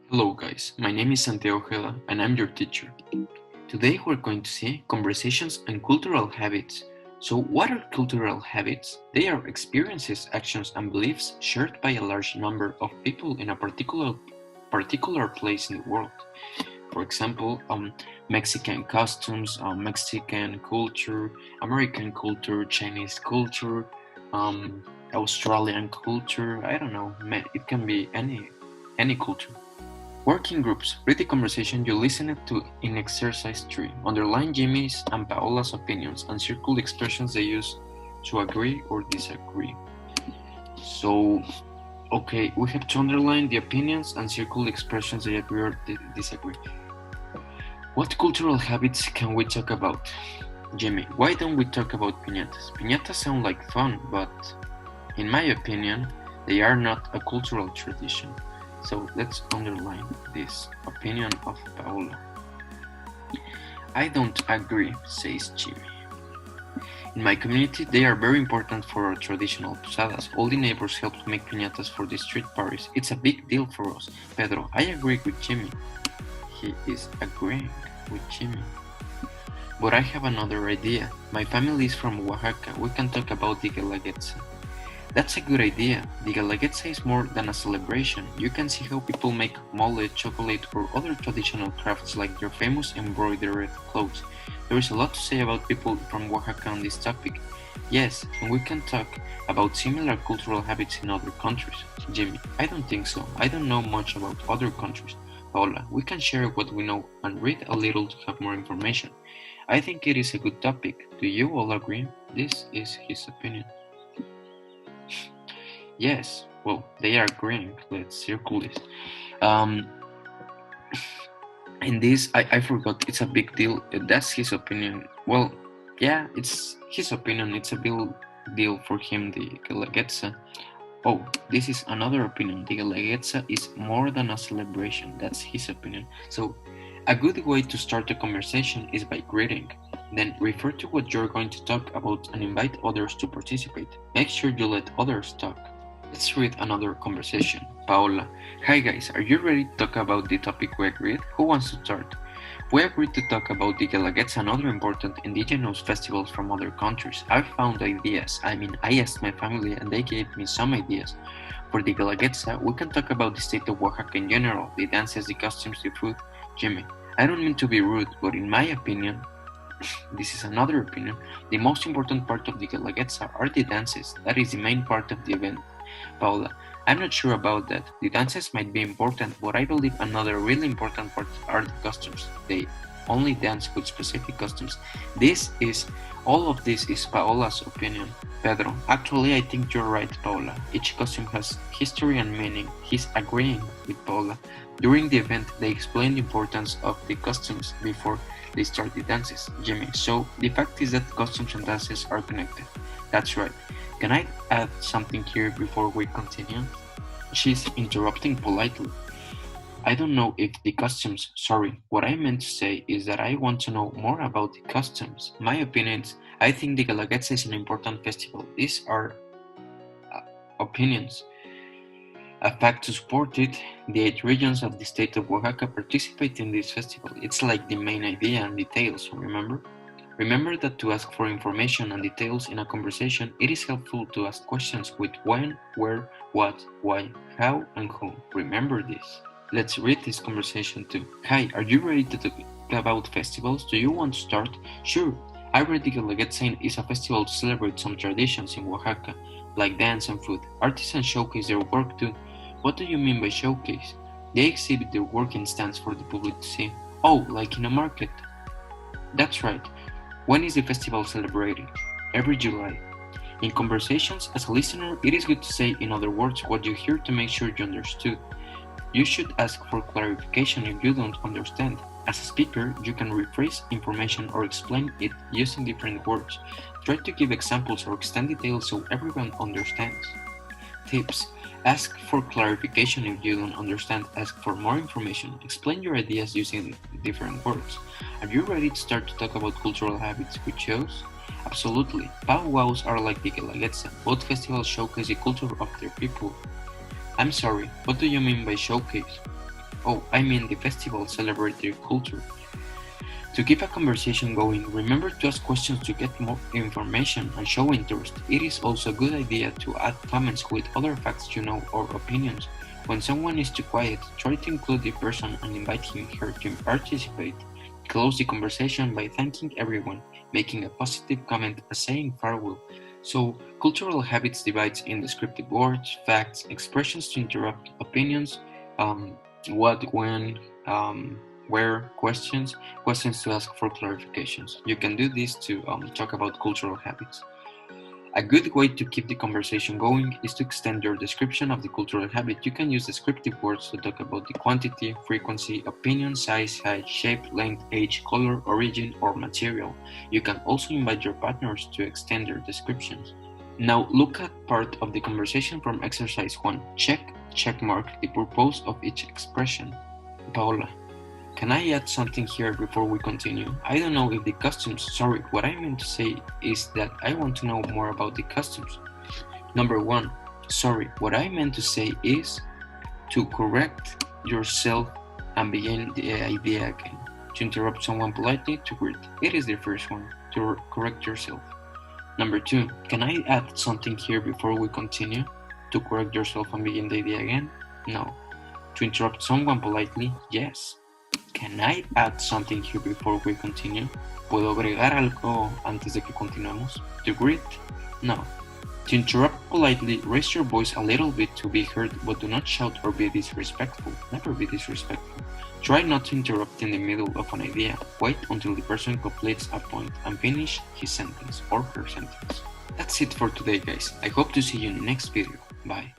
Hello guys, my name is Santiago Ojeda and I'm your teacher. Today we're going to see conversations and cultural habits. So what are cultural habits? They are experiences, actions and beliefs shared by a large number of people in a particular place in the world. For example, Mexican costumes, Mexican culture, American culture, Chinese culture, Australian culture, I don't know, it can be any culture. Working groups. Read the conversation you listened to in exercise 3. Underline Jimmy's and Paola's opinions and circle the expressions they use to agree or disagree. So, okay, we have to underline the opinions and circle the expressions they agree or disagree. What cultural habits can we talk about? Jimmy, why don't we talk about piñatas? Piñatas sound like fun, but in my opinion, they are not a cultural tradition. So let's underline this opinion of Paola. I don't agree, says Jimmy. In my community, they are very important for our traditional posadas. All the neighbors help to make piñatas for the street parties. It's a big deal for us. Pedro, I agree with Jimmy. He is agreeing with Jimmy. But I have another idea. My family is from Oaxaca. We can talk about the Guelaguetza. That's a good idea. The Guelaguetza is more than a celebration. You can see how people make mole, chocolate, or other traditional crafts like their famous embroidered clothes. There is a lot to say about people from Oaxaca on this topic. Yes, and we can talk about similar cultural habits in other countries. Jimmy, I don't think so. I don't know much about other countries. Paola, we can share what we know and read a little to have more information. I think it is a good topic. Do you all agree? This is his opinion. Yes, well, they are agreeing. Let's circle this. In this, I forgot, it's a big deal. That's his opinion. Well, yeah, it's his opinion. It's a big deal for him, the Guelaguetza. Oh, this is another opinion. The Guelaguetza is more than a celebration. That's his opinion. So, a good way to start a conversation is by greeting. Then refer to what you're going to talk about and invite others to participate. Make sure you let others talk. Let's read another conversation. Paola, hi guys, are you ready to talk about the topic we agreed? Who wants to start? We agreed to talk about the Guelaguetza and other important indigenous festivals from other countries. I found ideas. I asked my family and they gave me some ideas. For the Guelaguetza, we can talk about the state of Oaxaca in general, the dances, the costumes, the food. Jimmy, I don't mean to be rude, but in my opinion, this is another opinion, the most important part of the Guelaguetza are the dances. That is the main part of the event. Paula, I'm not sure about that. The dances might be important, but I believe another really important part are the costumes. They only dance with specific costumes. All of this is Paola's opinion. Pedro, actually I think you're right, Paula. Each costume has history and meaning. He's agreeing with Paula. During the event, they explain the importance of the costumes before they start the dances. Jimmy, so the fact is that costumes and dances are connected. That's right. Can I add something here before we continue? She's interrupting politely. I don't know if the costumes, sorry, what I meant to say is that I want to know more about the costumes. My opinions, I think the Guelaguetza is an important festival. These are opinions. A fact to support it, the 8 regions of the state of Oaxaca participate in this festival. It's like the main idea and details, remember? Remember that to ask for information and details in a conversation, it is helpful to ask questions with when, where, what, why, how, and who. Remember this. Let's read this conversation too. Hi, are you ready to talk about festivals? Do you want to start? Sure. I read the Guelaguetza is a festival to celebrate some traditions in Oaxaca, like dance and food. Artisans showcase their work too. What do you mean by showcase? They exhibit their work in stands for the public to see. Oh, like in a market. That's right. When is the festival celebrated? Every July. In conversations, as a listener, it is good to say in other words what you hear to make sure you understood. You should ask for clarification if you don't understand. As a speaker, you can rephrase information or explain it using different words. Try to give examples or extend details so everyone understands. Tips. Ask for clarification if you don't understand. Ask for more information. Explain your ideas using different words. Are you ready to start to talk about cultural habits we chose? Absolutely. Powwows are like the Guelaguetza. Both festivals showcase the culture of their people. I'm sorry, what do you mean by showcase? Oh, I mean the festival celebrate their culture. To keep a conversation going, remember to ask questions to get more information and show interest. It is also a good idea to add comments with other facts you know or opinions. When someone is too quiet, try to include the person and invite him/her to participate. Close the conversation by thanking everyone, making a positive comment, and saying farewell. So, cultural habits divides in descriptive words, facts, expressions to interrupt, opinions, what, when, where, questions to ask for clarifications. You can do this to talk about cultural habits. A good way to keep the conversation going is to extend your description of the cultural habit. You can use descriptive words to talk about the quantity, frequency, opinion, size, height, shape, length, age, color, origin, or material. You can also invite your partners to extend their descriptions. Now look at part of the conversation from exercise 1. Check mark the purpose of each expression. Paola, can I add something here before we continue? I don't know if the costumes, sorry, what I meant to say is that I want to know more about the costumes. Number 1, sorry, what I meant to say is to correct yourself and begin the idea again. To interrupt someone politely, to greet. It is the first one, to correct yourself. Number 2, can I add something here before we continue? To correct yourself and begin the idea again? No. To interrupt someone politely? Yes. Can I add something here before we continue? ¿Puedo agregar algo antes de que continuemos? To greet? No. To interrupt politely, raise your voice a little bit to be heard, but do not shout or be disrespectful. Never be disrespectful. Try not to interrupt in the middle of an idea. Wait until the person completes a point and finish his sentence or her sentence. That's it for today, guys. I hope to see you in the next video. Bye.